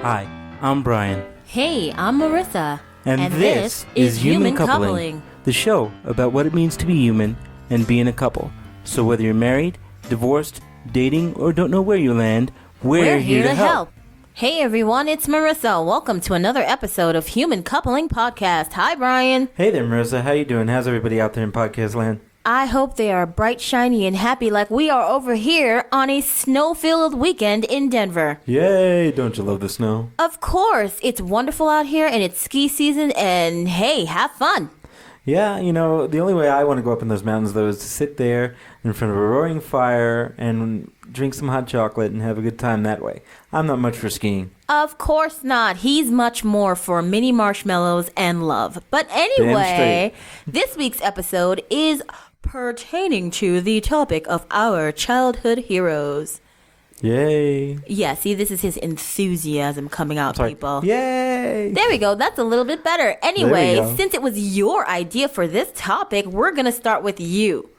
Hi, I'm Brian. Hey, I'm Merisa. And this is Human Coupling, the show about what it means to be human and being a couple. So whether you're married, divorced, dating, or don't know where you land, we're here to help. Hey everyone, it's Merisa. Welcome to another episode of Human Coupling Podcast. Hi, Brian. Hey there, Marissa. How you doing? How's everybody out there in podcast land? I hope they are bright, shiny, and happy like we are over here on a snow-filled weekend in Denver. Yay! Don't you love the snow? Of course, it's wonderful out here and it's ski season and hey, have fun. Yeah, you know, the only way I want to go up in those mountains, though, is to sit there in front of a roaring fire and drink some hot chocolate and have a good time that way. I'm not much for skiing. Of course not. He's much more for mini marshmallows and love. But anyway, this week's episode is pertaining to the topic of our childhood heroes. Yay. Yeah, see, this is his enthusiasm coming out, people. Yay. There we go. That's a little bit better. Anyway, since it was your idea for this topic, we're going to start with you.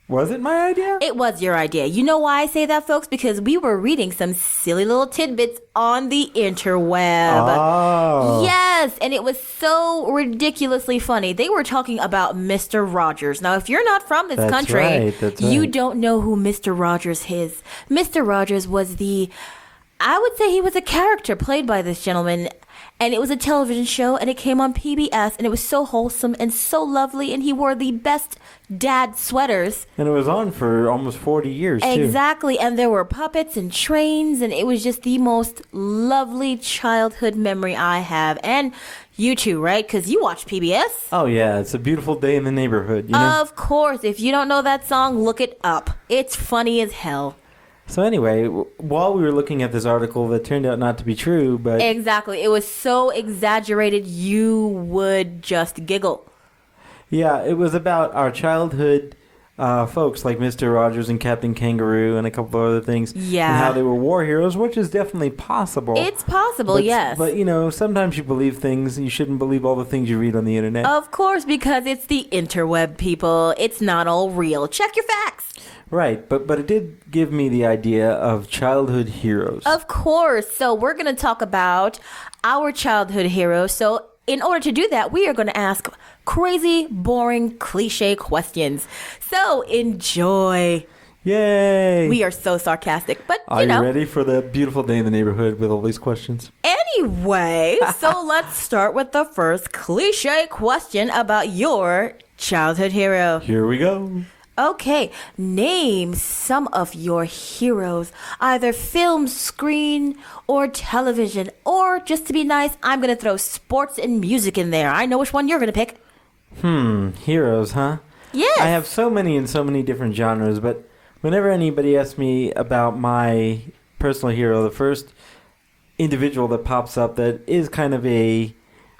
Was it my idea? It was your idea. You know why I say that, folks? Because we were reading some silly little tidbits on the interweb. Oh. Yes, and it was so ridiculously funny. They were talking about Mr. Rogers. Now, if you're not from this country, you don't know who Mr. Rogers is. Mr. Rogers was I would say he was a character played by this gentleman. And it was a television show, and it came on PBS, and it was so wholesome and so lovely, and he wore the best dad sweaters. And it was on for almost 40 years, too. Exactly, and there were puppets and trains, and it was just the most lovely childhood memory I have. And you too, right? Because you watch PBS. Oh, yeah, it's a beautiful day in the neighborhood, you know? Of course. If you don't know that song, look it up. It's funny as hell. So anyway, while we were looking at this article that turned out not to be true, but... Exactly. It was so exaggerated, you would just giggle. Yeah, it was about our childhood folks like Mr. Rogers and Captain Kangaroo and a couple of other things. Yeah. And how they were war heroes, which is definitely possible. It's possible, yes. But, you know, sometimes you believe things. You shouldn't believe all the things you read on the internet. Of course, because it's the interweb, people. It's not all real. Check your facts. Right, but it did give me the idea of childhood heroes. Of course. So we're going to talk about our childhood heroes. So in order to do that, we are going to ask crazy, boring, cliche questions. So enjoy. Yay. We are so sarcastic, but Are you ready for the beautiful day in the neighborhood with all these questions? Anyway, so let's start with the first cliche question about your childhood hero. Here we go. Okay, name some of your heroes, either film, screen, or television. Or, just to be nice, I'm going to throw sports and music in there. I know which one you're going to pick. Heroes, huh? Yes. I have so many in so many different genres, but whenever anybody asks me about my personal hero, the first individual that pops up that is kind of a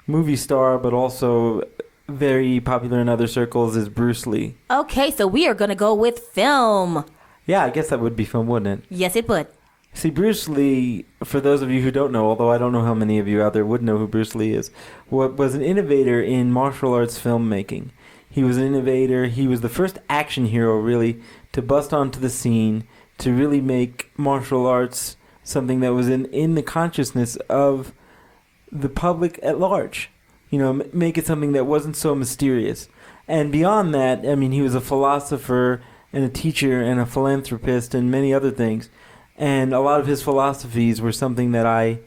movie star, but also very popular in other circles, is Bruce Lee. Okay, so we are going to go with film. Yeah, I guess that would be film, wouldn't it? Yes, it would. See, Bruce Lee, for those of you who don't know, although I don't know how many of you out there would know who Bruce Lee is, was an innovator in martial arts filmmaking. He was an innovator. He was the first action hero, really, to bust onto the scene, to really make martial arts something that was in the consciousness of the public at large. You know, make it something that wasn't so mysterious. And beyond that, I mean, he was a philosopher and a teacher and a philanthropist and many other things. And a lot of his philosophies were something that I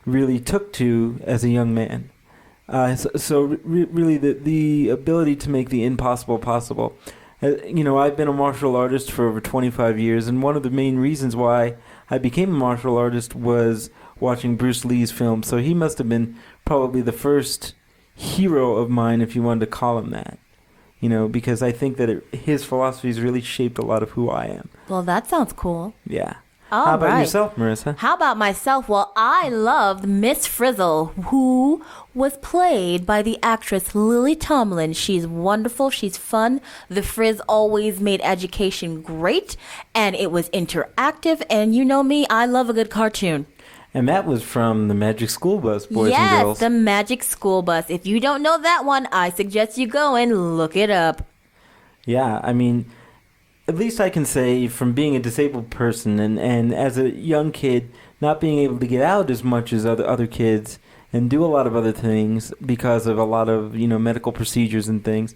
really took to as a young man. Really, the ability to make the impossible possible. You know, I've been a martial artist for over 25 years, and one of the main reasons why I became a martial artist was watching Bruce Lee's films. So he must have been probably the first hero of mine, if you wanted to call him that, you know, because I think that his philosophies really shaped a lot of who I am. Well, that sounds cool. Yeah. All How about right. yourself, Marissa? How about myself? Well, I loved Miss Frizzle, who was played by the actress Lily Tomlin. She's wonderful. She's fun. The Frizz always made education great, and it was interactive. And you know me, I love a good cartoon. And that was from the Magic School Bus, boys yes, and girls. Yes, the Magic School Bus. If you don't know that one, I suggest you go and look it up. Yeah, I mean, at least I can say from being a disabled person and as a young kid not being able to get out as much as other kids and do a lot of other things because of a lot of, medical procedures and things,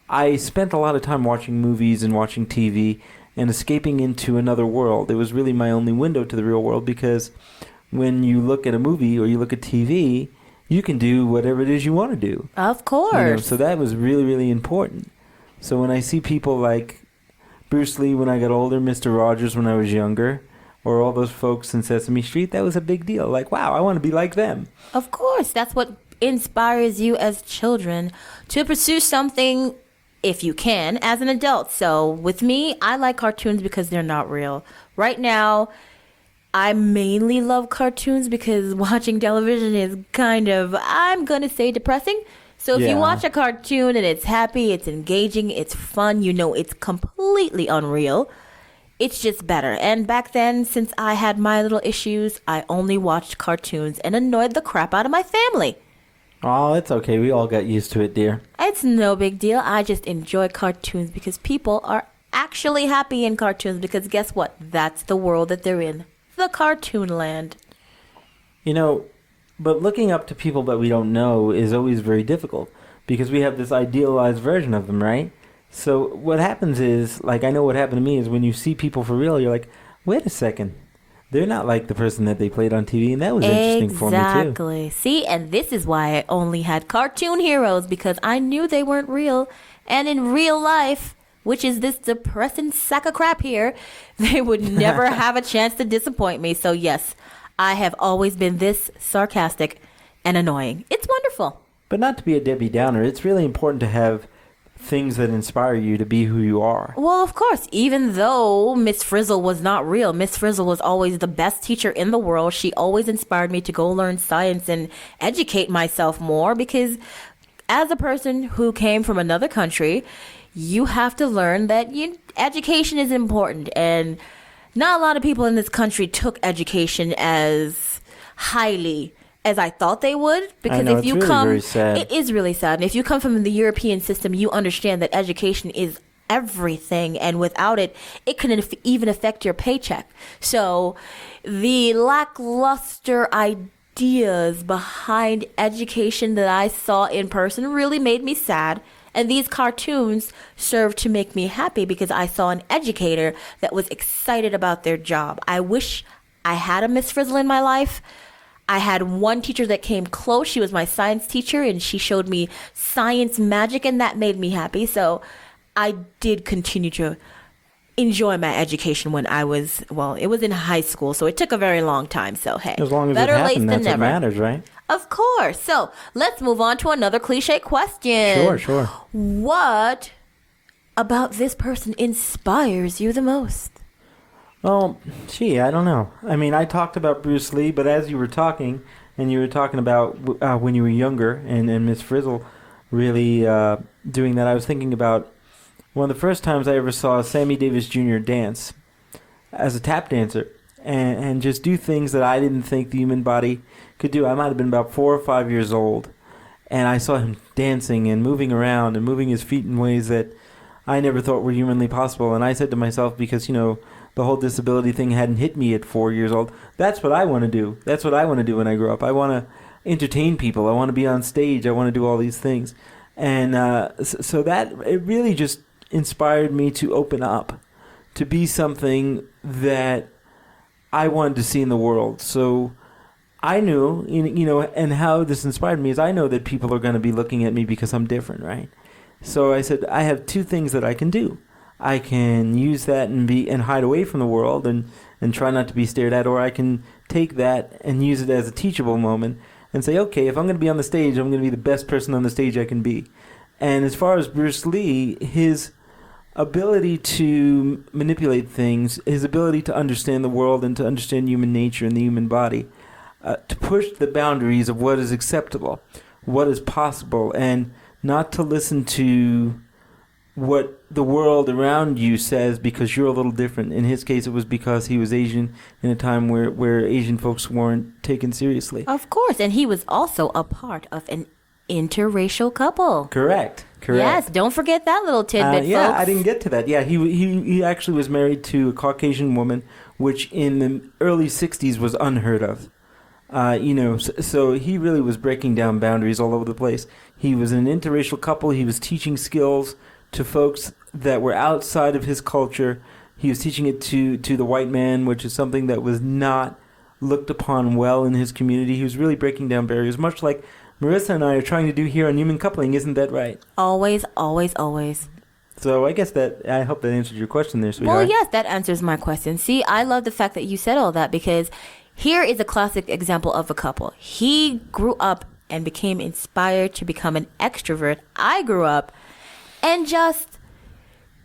I spent a lot of time watching movies and watching TV and escaping into another world. It was really my only window to the real world, because when you look at a movie or you look at TV, you can do whatever it is you want to do. Of course. So that was really, really important. So when I see people like Bruce Lee when I got older, Mr. Rogers when I was younger, or all those folks in Sesame Street, that was a big deal. Like, wow, I want to be like them. Of course. That's what inspires you as children to pursue something, if you can, as an adult. So with me, I like cartoons because they're not real. Right now, I mainly love cartoons because watching television is kind of, I'm going to say, depressing. So if you watch a cartoon and it's happy, it's engaging, it's fun, it's completely unreal, it's just better. And back then, since I had my little issues, I only watched cartoons and annoyed the crap out of my family. Oh, it's okay. We all got used to it, dear. It's no big deal. I just enjoy cartoons because people are actually happy in cartoons, because guess what? That's the world that they're in. The cartoon land. But looking up to people that we don't know is always very difficult, because we have this idealized version of them, right? So what happens is, like, I know what happened to me is when you see people for real, you're like, wait a second. They're not like the person that they played on TV, and that was interesting for me, too. Exactly. See, and this is why I only had cartoon heroes, because I knew they weren't real. And in real life, which is this depressing sack of crap here, they would never have a chance to disappoint me. So yes, I have always been this sarcastic and annoying. It's wonderful. But not to be a Debbie Downer, it's really important to have things that inspire you to be who you are. Well, of course, even though Miss Frizzle was not real, Miss Frizzle was always the best teacher in the world. She always inspired me to go learn science and educate myself more, because as a person who came from another country, you have to learn that education is important, and not a lot of people in this country took education as highly as I thought they would. Because if you come, it is really sad. And if you come from the European system, you understand that education is everything, and without it, it can even affect your paycheck. So the lackluster ideas behind education that I saw in person really made me sad. And these cartoons served to make me happy because I saw an educator that was excited about their job. I wish I had a Miss Frizzle in my life. I had one teacher that came close. She was my science teacher, and she showed me science magic, and that made me happy. So I did continue to enjoy my education when I was, it was in high school, so it took a very long time. So hey, as long as better it happened, late than that's never. what matters, right? Of course. So let's move on to another cliche question. Sure. What about this person inspires you the most? Well, I don't know. I mean, I talked about Bruce Lee, but as you were talking, and you were talking about when you were younger and Miss Frizzle really doing that, I was thinking about one of the first times I ever saw Sammy Davis Jr. dance as a tap dancer and just do things that I didn't think the human body could do. I might have been about 4 or 5 years old, and I saw him dancing and moving around and moving his feet in ways that I never thought were humanly possible. And I said to myself, because, the whole disability thing hadn't hit me at 4 years old, that's what I want to do. That's what I want to do when I grow up. I want to entertain people. I want to be on stage. I want to do all these things. And so that, it really just inspired me to open up, to be something that I wanted to see in the world. So I knew, and how this inspired me is I know that people are going to be looking at me because I'm different, right? So I said, I have two things that I can do. I can use that and hide away from the world and try not to be stared at, or I can take that and use it as a teachable moment and say, okay, if I'm going to be on the stage, I'm going to be the best person on the stage I can be. And as far as Bruce Lee, his ability to manipulate things, his ability to understand the world and to understand human nature and the human body, to push the boundaries of what is acceptable, what is possible, and not to listen to what the world around you says because you're a little different. In his case, it was because he was Asian in a time where Asian folks weren't taken seriously. Of course, and he was also a part of an interracial couple. Correct. Yes, don't forget that little tidbit, yeah, folks. I didn't get to that. Yeah, he actually was married to a Caucasian woman which in the early 60s was unheard of. So he really was breaking down boundaries all over the place. He was an interracial couple. He was teaching skills to folks that were outside of his culture. He was teaching it to the white man, which is something that was not looked upon well in his community. He was really breaking down barriers, much like Marissa and I are trying to do here on Human Coupling. Isn't that right? Always, always, always. So I hope that answered your question there, sweetheart. Well, yes, that answers my question. See, I love the fact that you said all that, because here is a classic example of a couple. He grew up and became inspired to become an extrovert. I grew up and just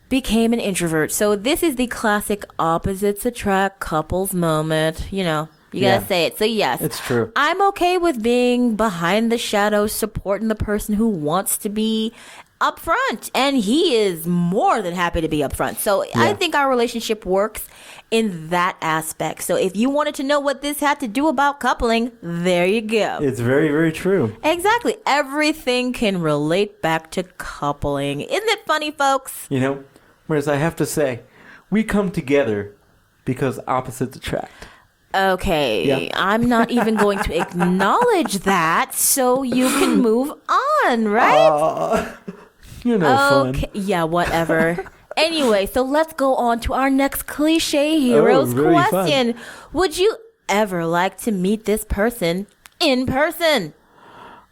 became an introvert. So this is the classic opposites attract couples moment. You gotta say it. So yes, it's true. I'm okay with being behind the shadows, supporting the person who wants to be up front, and he is more than happy to be up front. So I think our relationship works in that aspect. So if you wanted to know what this had to do about coupling, there you go. It's very, very true. Exactly. Everything can relate back to coupling. Isn't it funny, folks? Whereas I have to say, we come together because opposites attract. Okay, yeah. I'm not even going to acknowledge that, so you can move on, right? You're no fun. Yeah, whatever. Anyway, so let's go on to our next cliche heroes really question. Fun. Would you ever like to meet this person in person?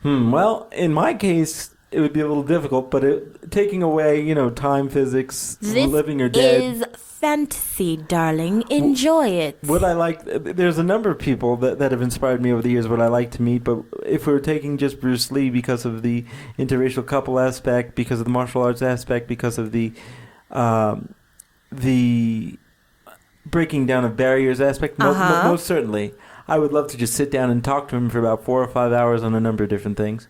Well, in my case, it would be a little difficult, but taking away, time, physics, living or dead. This is fantasy, darling. Enjoy it. There's a number of people that have inspired me over the years what I like to meet, but if we're taking just Bruce Lee because of the interracial couple aspect, because of the martial arts aspect, because of the breaking down of barriers aspect, most certainly, I would love to just sit down and talk to him for about 4 or 5 hours on a number of different things.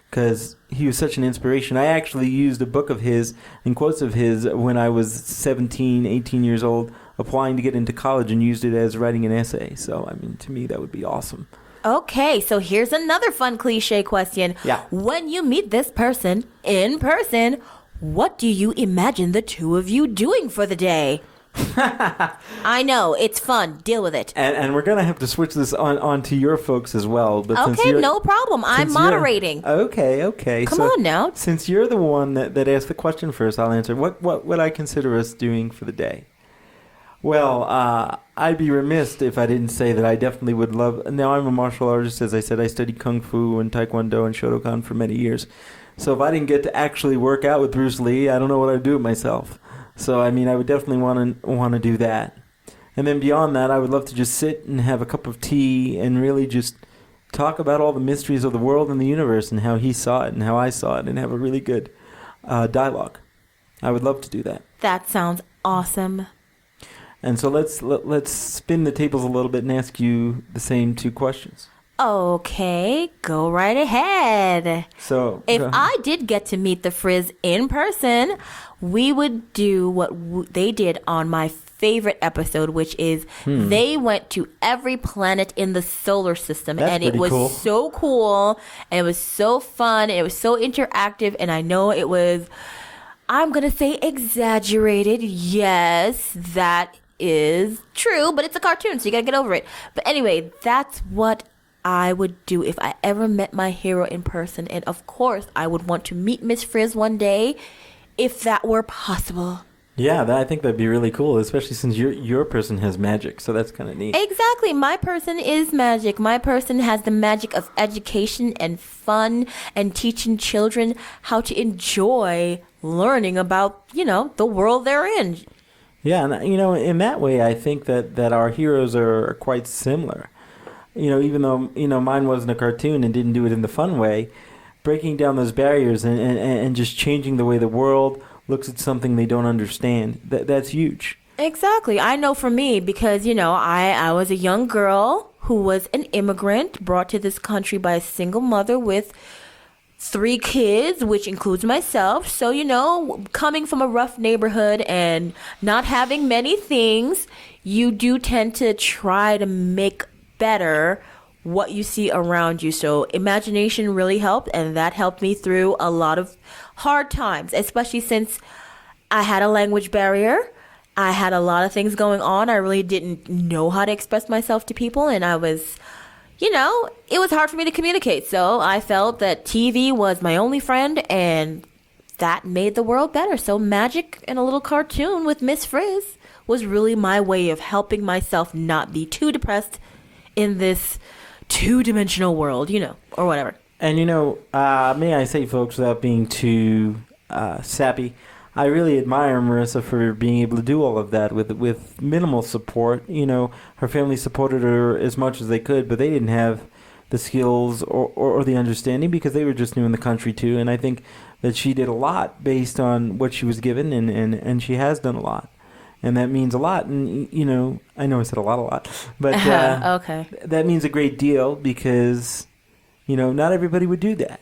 Because he was such an inspiration. I actually used a book of his and quotes of his when I was 17, 18 years old, applying to get into college, and used it as writing an essay. So, to me, that would be awesome. Okay, so here's another fun cliche question. Yeah. When you meet this person in person, what do you imagine the two of you doing for the day? I know, it's fun. Deal with it. And we're going to have to switch this on to your folks as well. But okay, no problem. I'm moderating. Okay. Come on now. Since you're the one that asked the question first, I'll answer. What would I consider us doing for the day? Well, I'd be remiss if I didn't say that I definitely would love... Now, I'm a martial artist. As I said, I studied Kung Fu and Taekwondo and Shotokan for many years. So if I didn't get to actually work out with Bruce Lee, I don't know what I'd do with myself. So, I would definitely want to do that. And then beyond that, I would love to just sit and have a cup of tea and really just talk about all the mysteries of the world and the universe and how he saw it and how I saw it and have a really good dialogue. I would love to do that. That sounds awesome. And so let's spin the tables a little bit and ask you the same 2 questions. Okay, go right ahead. So, if I did get to meet the Frizz in person, we would do what they did on my favorite episode, which is they went to every planet in the solar system. That's and it was cool. So cool, and it was so fun, and it was so interactive, and I know it was, I'm going to say exaggerated. Yes, that is true, but it's a cartoon, so you got to get over it. But anyway, that's what I would do if I ever met my hero in person. And of course, I would want to meet Miss Frizz one day if that were possible. Yeah, I think that'd be really cool, especially since your person has magic, so that's kind of neat. Exactly. My person is magic. My person has the magic of education and fun and teaching children how to enjoy learning about, the world they're in. Yeah, and, in that way, I think that our heroes are quite similar. Even though, mine wasn't a cartoon and didn't do it in the fun way, breaking down those barriers and just changing the way the world looks at something they don't understand, that's huge. Exactly. I know for me, because, I was a young girl who was an immigrant brought to this country by a single mother with 3 kids, which includes myself. So, coming from a rough neighborhood and not having many things, you do tend to try to make better what you see around you. So imagination really helped, and that helped me through a lot of hard times, especially since I had a language barrier I had a lot of things going on. I really didn't know how to express myself to people, and I was, it was hard for me to communicate. So I felt that TV was my only friend, and that made the world better. So magic and a little cartoon with Miss Frizz was really my way of helping myself not be too depressed in this two-dimensional world, or whatever. And may I say, folks, without being too sappy, I really admire Merisa for being able to do all of that with minimal support. Her family supported her as much as they could, but they didn't have the skills or the understanding because they were just new in the country too. And I think that she did a lot based on what she was given, and she has done a lot. And that means a lot. And, I know I said a lot, but okay. That means a great deal because, not everybody would do that.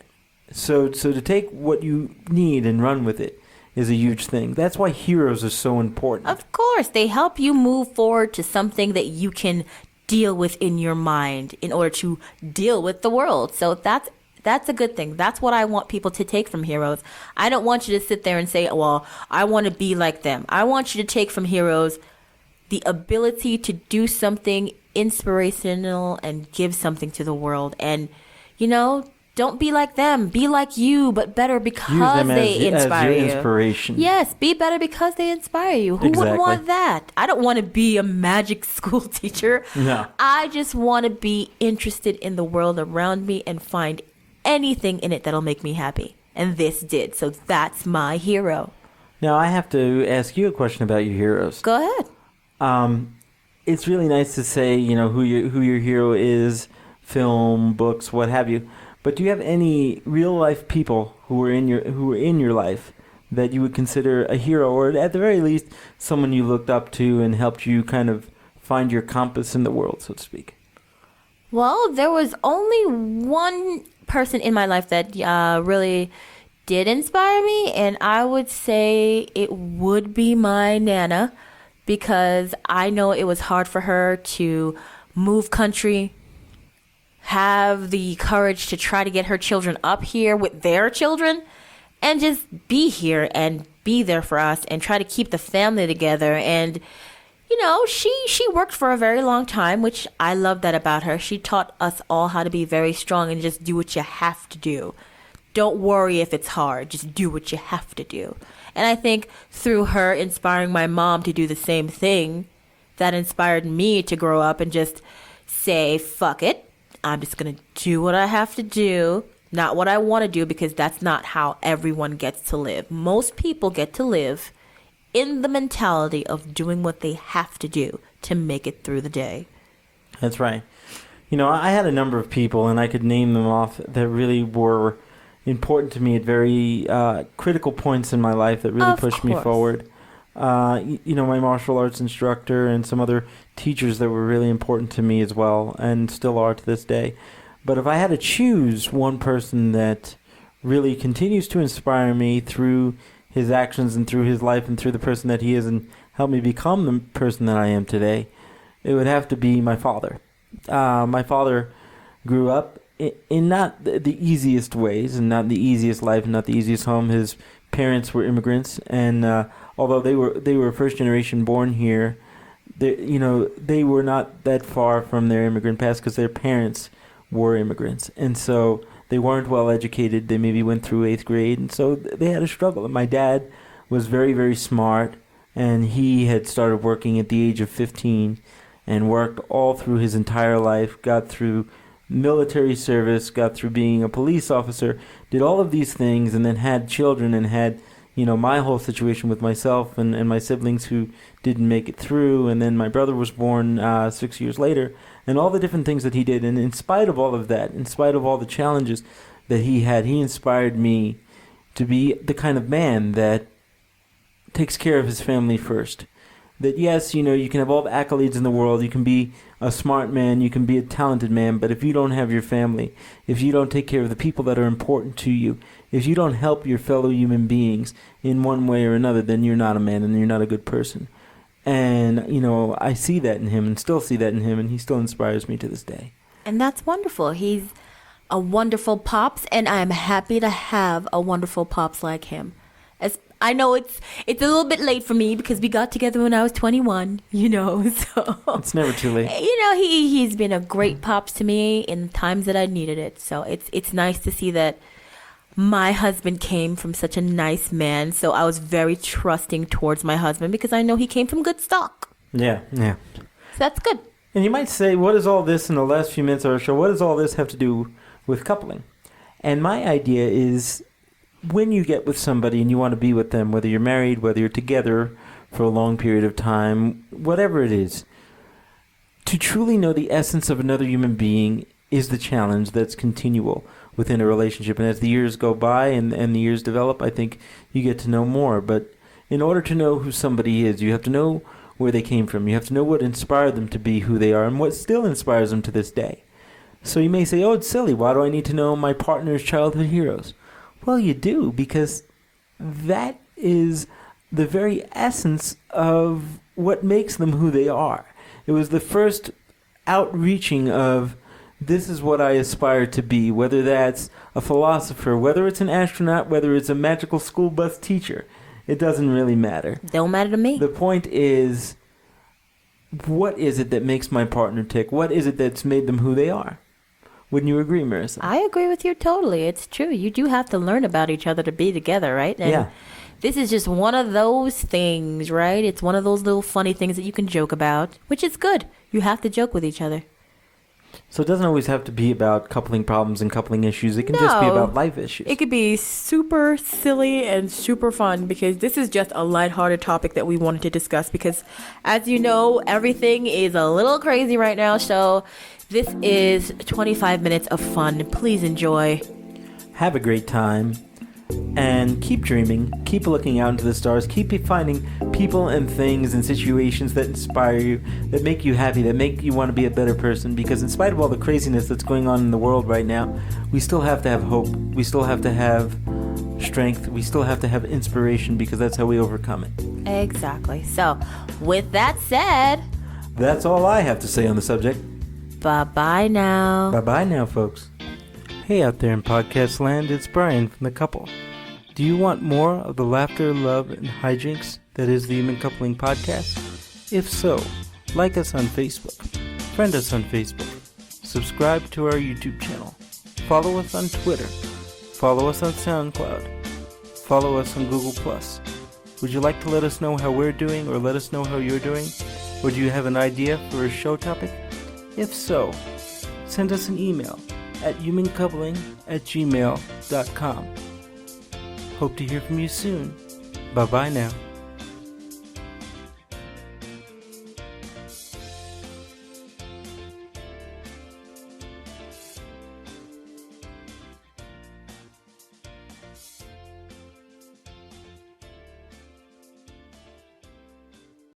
So to take what you need and run with it is a huge thing. That's why heroes are so important. Of course. They help you move forward to something that you can deal with in your mind in order to deal with the world. So that's a good thing. That's what I want people to take from heroes. I don't want you to sit there and say, well, I want to be like them. I want you to take from heroes the ability to do something inspirational and give something to the world. And, don't be like them. Be like you, but better because they inspire you. As your inspiration. Yes, be better because they inspire you. Who wouldn't want that? I don't want to be a magic school teacher. No. I just want to be interested in the world around me and find anything in it that'll make me happy. And this did. So that's my hero. Now, I have to ask you a question about your heroes. Go ahead. It's really nice to say, who your hero is, film, books, what have you. But do you have any real life people who were in your life that you would consider a hero, or at the very least someone you looked up to and helped you kind of find your compass in the world, so to speak? Well, there was only one person in my life that really did inspire me, and I would say it would be my Nana, because I know it was hard for her to move country, have the courage to try to get her children up here with their children, and just be here and be there for us and try to keep the family together. And she worked for a very long time, which I love that about her. She taught us all how to be very strong and just do what you have to do. Don't worry if it's hard. Just do what you have to do. And I think through her inspiring my mom to do the same thing, that inspired me to grow up and just say, fuck it. I'm just going to do what I have to do, not what I want to do, because that's not how everyone gets to live. Most people get to live in the mentality of doing what they have to do to make it through the day. That's right. I had a number of people, and I could name them off, that really were important to me at very critical points in my life that really pushed me forward. My martial arts instructor and some other teachers that were really important to me as well, and still are to this day. But if I had to choose one person that really continues to inspire me through his actions and through his life and through the person that he is and helped me become the person that I am today, it would have to be my father. My father grew up in not the easiest ways and not the easiest life and not the easiest home. His parents were immigrants, and although they were first generation born here, they were not that far from their immigrant past because their parents were immigrants, and so they weren't well educated. They maybe went through 8th grade, and so they had a struggle. And my dad was very, very smart, and he had started working at the age of 15 and worked all through his entire life, got through military service, got through being a police officer, did all of these things, and then had children and had my whole situation with myself and my siblings who didn't make it through. And then my brother was born 6 years later, and all the different things that he did. And in spite of all of that, in spite of all the challenges that he had, he inspired me to be the kind of man that takes care of his family first. That yes, you can have all the accolades in the world, you can be a smart man, you can be a talented man, but if you don't have your family, if you don't take care of the people that are important to you, if you don't help your fellow human beings in one way or another, then you're not a man and you're not a good person. And, I see that in him and still see that in him, and he still inspires me to this day. And that's wonderful. He's a wonderful pops, and I'm happy to have a wonderful pops like him. I know it's a little bit late for me because we got together when I was 21, so. It's never too late. He's been a great pops to me in times that I needed it. So it's nice to see that my husband came from such a nice man. So I was very trusting towards my husband because I know he came from good stock. Yeah. So that's good. And you might say, what does all this in the last few minutes of our show, what does all this have to do with coupling? And my idea is when you get with somebody and you want to be with them, whether you're married, whether you're together for a long period of time, whatever it is, to truly know the essence of another human being is the challenge that's continual within a relationship. And as the years go by and the years develop, I think you get to know more. But in order to know who somebody is, you have to know where they came from. You have to know what inspired them to be who they are and what still inspires them to this day. So you may say, oh, it's silly. Why do I need to know my partner's childhood heroes? Well, you do, because that is the very essence of what makes them who they are. It was the first outreaching of this is what I aspire to be, whether that's a philosopher, whether it's an astronaut, whether it's a magical school bus teacher. It doesn't really matter. Don't matter to me. The point is, what is it that makes my partner tick? What is it that's made them who they are? Wouldn't you agree, Marisa? I agree with you totally. It's true. You do have to learn about each other to be together, right? And yeah. This is just one of those things, right? It's one of those little funny things that you can joke about, which is good. You have to joke with each other. So it doesn't always have to be about coupling problems and coupling issues. It can just be about life issues. It could be super silly and super fun because this is just a lighthearted topic that we wanted to discuss because, as you know, everything is a little crazy right now. So this is 25 minutes of fun. Please enjoy. Have a great time. And keep dreaming, keep looking out into the stars, keep finding people and things and situations that inspire you, that make you happy, that make you want to be a better person, because in spite of all the craziness that's going on in the world right now, we still have to have hope, we still have to have strength, we still have to have inspiration, because that's how we overcome it. Exactly. So, with that said, that's all I have to say on the subject. Bye-bye now. Bye-bye now, folks. Hey out there in podcast land, it's Brian from The Couple. Do you want more of the laughter, love, and hijinks that is the Human Coupling Podcast? If so, like us on Facebook, friend us on Facebook, subscribe to our YouTube channel, follow us on Twitter, follow us on SoundCloud, follow us on Google+. Would you like to let us know how we're doing or let us know how you're doing? Or do you have an idea for a show topic? If so, send us an email at humancoupling@gmail.com. Hope to hear from you soon. Bye-bye now.